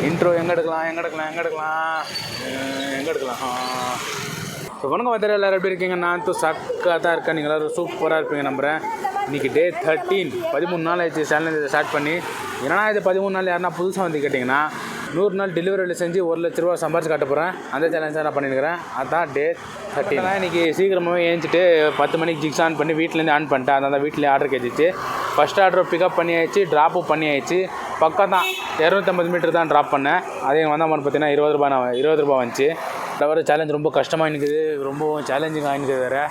Intro எங்கே எடுக்கலாம் so வணக்கம் பார்த்தாரு, எல்லோரும் எப்படி இருக்கீங்க? நான் சக்காக தான் இருக்கேன். நீங்கள் எல்லோரும் சூப்பராக இருப்பீங்க நம்புகிறேன். இன்றைக்கி டே 13, 13 நாள் ஆயிடுச்சு சேனல் இதை ஸ்டார்ட் பண்ணி. ஏன்னா இது 13 நாள் யாருன்னா புதுசாக வந்து கேட்டிங்கன்னா 100 நாள் டெலிவரியில் செஞ்சு 1 லட்ச ரூபா சம்பாரிச்சு காட்ட போகிறேன். அந்த சேலஞ்ச் தான் நான் பண்ணியிருக்கிறேன். அதுதான் டே 13. இன்றைக்கி சீக்கிரமாகவே ஏஞ்சிட்டு 10 மணிக்கு ஜிக்ஸ் ஆன் பண்ணி வீட்டிலேருந்து ஆன் பண்ணிட்டேன். அதான் வீட்டிலே ஆர்டர் கேட்டுச்சு. ஃபஸ்ட் ஆர்டர் பிக்கப் பண்ணி ஆயிடுச்சு, ட்ராப்பும் பண்ணி ஆயிடுச்சு. பக்கம் தான் 250 மீட்டர் தான் ட்ராப் பண்ணேன். அதே வந்தால் பார்த்தீங்கன்னா 20 ரூபா வந்துச்சு. வர சேலஞ்ச் ரொம்ப கஷ்டமாக இருக்குது, ரொம்பவும் சேலஞ்சிங் ஆகினுக்குது வேறு.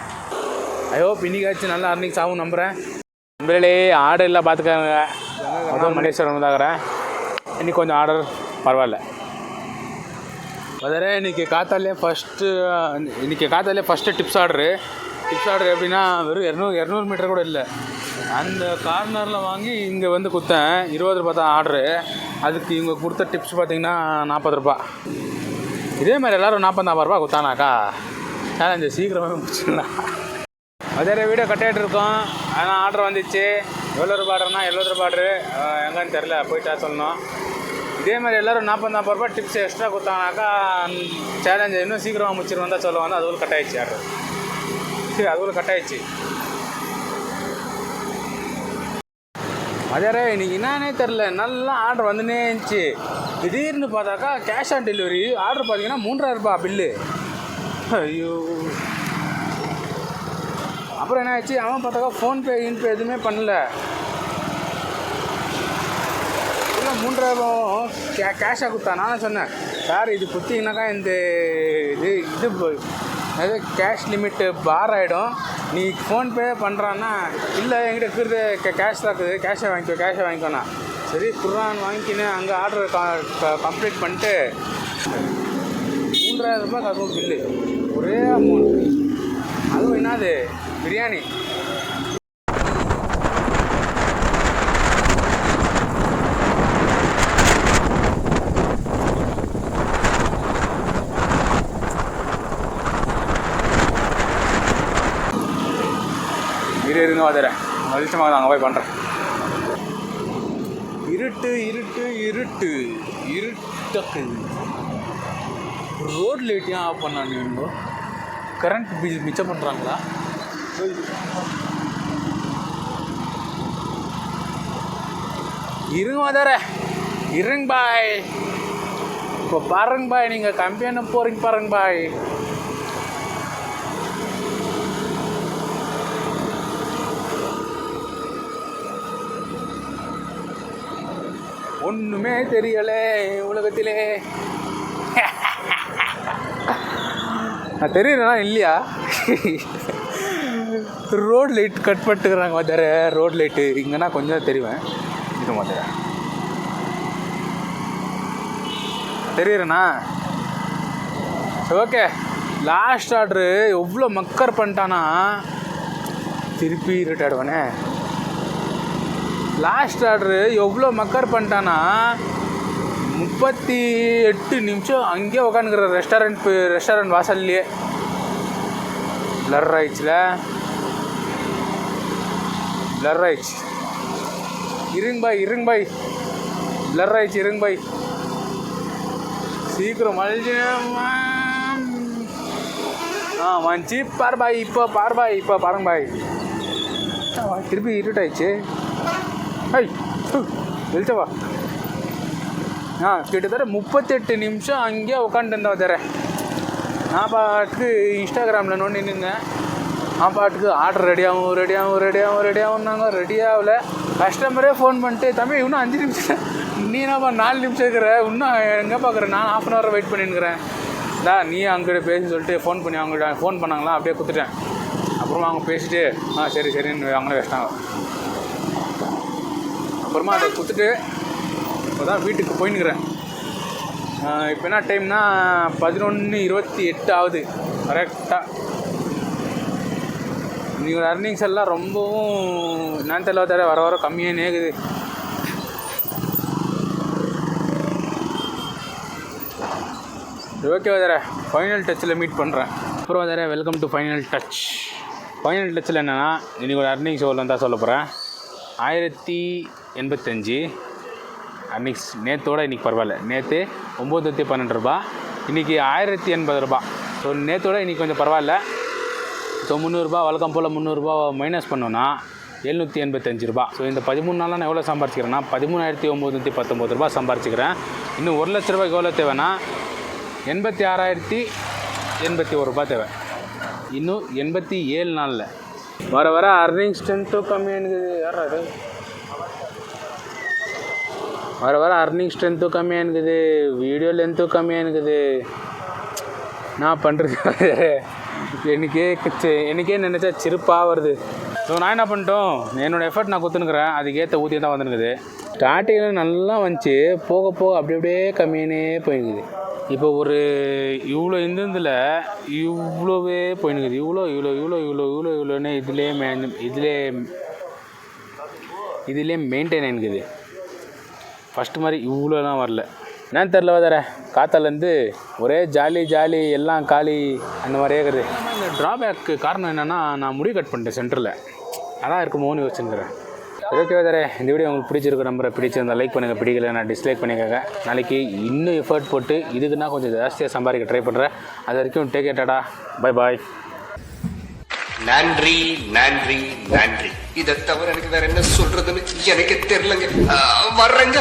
ஐ ஹோப் இன்றைக்காச்சும் நல்லா அர்னிங்ஸ் ஆகும் நம்புகிறேன். நம்பளே ஆர்டர் இல்லை பார்த்துக்காங்க. அதுவும் மலேஸ்வரம் வந்தாகிறேன். இன்றைக்கி கொஞ்சம் ஆர்டர் பரவாயில்ல. அதில் இன்றைக்கி காத்தாலே ஃபஸ்ட்டு டிப்ஸ் ஆர்டர் எப்படின்னா வெறும் 200 மீட்டர் கூட இல்லை. அந்த கார்னரில் வாங்கி இங்கே வந்து கொடுத்தேன். 20 ரூபா தான் ஆர்டரு. அதுக்கு இவங்க கொடுத்த டிப்ஸ் பார்த்திங்கன்னா 40 ரூபா. இதே மாதிரி எல்லோரும் 40 ரூபா கொடுத்தானாக்கா சேலஞ்சு சீக்கிரமாகவே முடிச்சிடலாம். அதே வீடியோ கட்டாகிட்டு இருக்கோம். ஆனால் ஆர்டர் வந்துச்சு. எவ்வளோ ரூபா ஆர்டர்னா 70 ரூபா ஆர்டரு. எங்கன்னு தெரில, போயிட்டா சொல்லணும். இதே மாதிரி எல்லோரும் 40 ரூபா டிப்ஸ் எக்ஸ்ட்ரா கொடுத்தாங்கனாக்கா சேலஞ்சு இன்னும் சீக்கிரமாக முடிச்சிருவோம் தான் சொல்லுவாங்க. அதுவும் கட்டாயிடுச்சு ஆர்டர். சரி, அதுவும் கட்டாயிடுச்சு. அதே இன்றைக்கி என்னன்னே தெரில, நல்லா ஆர்டர் வந்துனே இருந்துச்சு. திடீர்னு பார்த்தாக்கா கேஷ் ஆன் டெலிவரி ஆர்டர் பார்த்தீங்கன்னா 3000 ரூபா பில்லு. ஐயோ, அப்புறம் என்ன ஆச்சு, அவன் பார்த்தாக்கா ஃபோன்பே எதுவுமே பண்ணல. இல்லை 3000 ரூபாவும் கேஷாக கொடுத்தா. நானும் சொன்னேன், சார் இது கொடுத்தீங்கன்னாக்கா இந்த இது கேஷ் லிமிட்டு பார் ஆகிடும். நீ ஃபோன்பே பண்ணுறான்னா இல்லை என்கிட்ட இருக்கிறது கேஷ் தான் இருக்குது, கேஷை வாங்கிக்கோண்ணா. சரி குர்ரான் வாங்கிக்கினேன். அங்கே ஆர்டர் கம்ப்ளீட் பண்ணிட்டு 3000 ரூபாய் அதுவும் பில்லு, ஒரே அமௌண்ட். அதுவும் என்னது பிரியாணி. இருங்க வந்துடுறேன். வெளிச்சமாக நாங்கள் போய் பண்ணுறேன். இருட்டு ரோட் லைட்டையும் ஆஃப் பண்ணாங்க. கரண்ட் பில் மிச்சம் பண்ணுறாங்களா? இருங்க வந்துடுறேன். இருங்க பாய். இப்போ பாருங்க பாய், நீங்கள் கம்பெனி போகிறீங்க பாருங்க பாய். ஒன்றுமே தெரியலை உலகத்திலே. நான் தெரியுறேனா இல்லையா? ரோட் லைட் கட் பண்ணிட்டுக்கிறாங்க மதுரை. ரோட் லைட்டு இங்கன்னா கொஞ்சம் தெரிவேன். இது மதுரை தெரியுறேண்ணா. ஓகே, லாஸ்ட் ஆர்டரு எவ்வளோ மக்கர் பண்ணிட்டானா திருப்பி இருட்டாடுவானே. லாஸ்ட் ஆர்டரு எவ்வளோ மக்கர் பண்ணிட்டானா 38 நிமிஷம் அங்கேயே உட்காந்துக்கிற ரெஸ்டாரண்ட் வாசல்லையே. பிளர் ஆயிடுச்சுல, பிளர் ஆயிடுச்சு. இருங்க பாய், பிளர் ஆயிடுச்சு. இருங்க பாய், சீக்கிரம் மஞ்சி பார் பாய். இப்போ பாருங்க பாய். திருப்பி இருட்டாயிடுச்சு. வெளிச்சவா கிட்டத்தட்ட 38 நிமிஷம் அங்கேயே உட்காந்துருந்தா தர. நான் பாட்டுக்கு இன்ஸ்டாகிராமில் நோண்டின்னுங்க. நான் பாட்டுக்கு ஆர்டர் ரெடியாகும்னாங்க. ரெடி ஆகல. கஸ்டமரே ஃபோன் பண்ணிட்டு, தம்பி இன்னும் 5 நிமிஷம், நீ என்னப்பா 4 நிமிஷம் இருக்கிற, இன்னும் எங்கே பார்க்குறேன், நான் 1/2 hour வெயிட் பண்ணின்னுக்கிறேன். நீ அங்கிட்ட பேசி சொல்லிட்டு ஃபோன் பண்ணி அவங்கள்ட்ட ஃபோன் பண்ணாங்களா, அப்படியே கொடுத்துட்டேன். அப்புறமா அவங்க பேசிட்டு சரின்னு அவங்களே வச்சிட்டாங்க. அப்புறமா அதை கொடுத்துட்டு இப்போ தான் வீட்டுக்கு போயின்னுக்கிறேன். இப்போ என்ன டைம்னா 11:28 ஆகுது கரெக்டாக. நீங்கள் அர்னிங்ஸ் எல்லாம் ரொம்பவும் என்னன்னு தெரியல தர, வர கம்மியாக நேக்குது. ஓகே வதர, ஃபைனல் டச்சில் மீட் பண்ணுறேன். அப்புறம் வதர, welcome to final touch. Final டச்சில் என்னென்னா இன்றைக்கி ஒரு அர்னிங்ஸ் எவ்வளோ தான் சொல்ல போகிறேன். 1085 அன்றைக்கி நேற்றோட இன்றைக்கி பரவாயில்ல. நேற்று 912 ரூபா, இன்றைக்கி 1080 ரூபா. ஸோ நேற்றோட இன்றைக்கி கொஞ்சம் பரவாயில்ல. ஸோ 300 ரூபா வழக்கம் போல் 300 ரூபா மைனஸ் பண்ணோன்னா 785 ரூபா. ஸோ இந்த 13 நாளில் நான் எவ்வளோ சம்பாரிச்சிக்கிறேன்னா 13,919 ரூபா சம்பாரிச்சிக்கிறேன். இன்னும் 1 லட்ச ரூபாய்க்கு எவ்வளோ தேவைன்னா 86,081 ரூபா தேவை. இன்னும் 87 நாளில். வர வர அர்னிங் ஸ்ட்ரென்த்தும் கம்மியானுக்குது. யாரா அது? வர வர அர்னிங் ஸ்ட்ரென்த்தும் கம்மியானுக்குது, வீடியோ லென்த்தும் கம்மியானுக்குது. நான் பண்ணுறது எனக்கே நினச்சா சிரிப்பாக வருது. ஸோ நான் என்ன பண்ணிட்டோம், என்னோடய எஃபர்ட் நான் கொடுத்துனுக்குறேன், அதுக்கேற்ற ஊதியம் தான் வந்துனுக்குது. ஸ்டார்டிங்கில் நல்லா வந்துச்சு, போக போக அப்படி அப்படியே கம்மியானே போயிருக்குது. இப்போ ஒரு இவ்வளோ இந்தில் இவ்வளோவே போயினுக்குது. இவ்வளோன்னு இதிலே மெயின்டைன் ஆகிக்குது. ஃபஸ்ட்டு மாதிரி இவ்வளோலாம் வரல. என்னன்னு தெரில வேற, காத்தாலேருந்து ஒரே ஜாலி எல்லாம் காலி அந்த மாதிரியே இருக்குது. இந்த ட்ராபேக்கு காரணம் என்னென்னா, நான் முடி கட் பண்ணிட்டேன் சென்டரில். அதான் இருக்குமோன்னு யோசிச்சுக்கிறேன். ஓகே வேறு, இந்த வீடியோ உங்களுக்கு பிடிச்சிருக்க நம்பரை பிடிச்சிருந்தால் லைக் பண்ணுங்கள், பிடிக்கல நான் டிஸ்லைக் பண்ணிக்கோங்க. நாளைக்கு இன்னும் எஃபர்ட் போட்டு இதுக்குன்னா கொஞ்சம் ஜாஸ்தியாக சம்பாதிக்க ட்ரை பண்ணுறேன். அது வரைக்கும் டேக் கேர், டாடா, பாய். நன்றி நன்றி நன்றி. இதை தவிர எனக்கு வேற என்ன சொல்றதுன்னு எனக்கு தெரியலங்க. வர்றேங்க.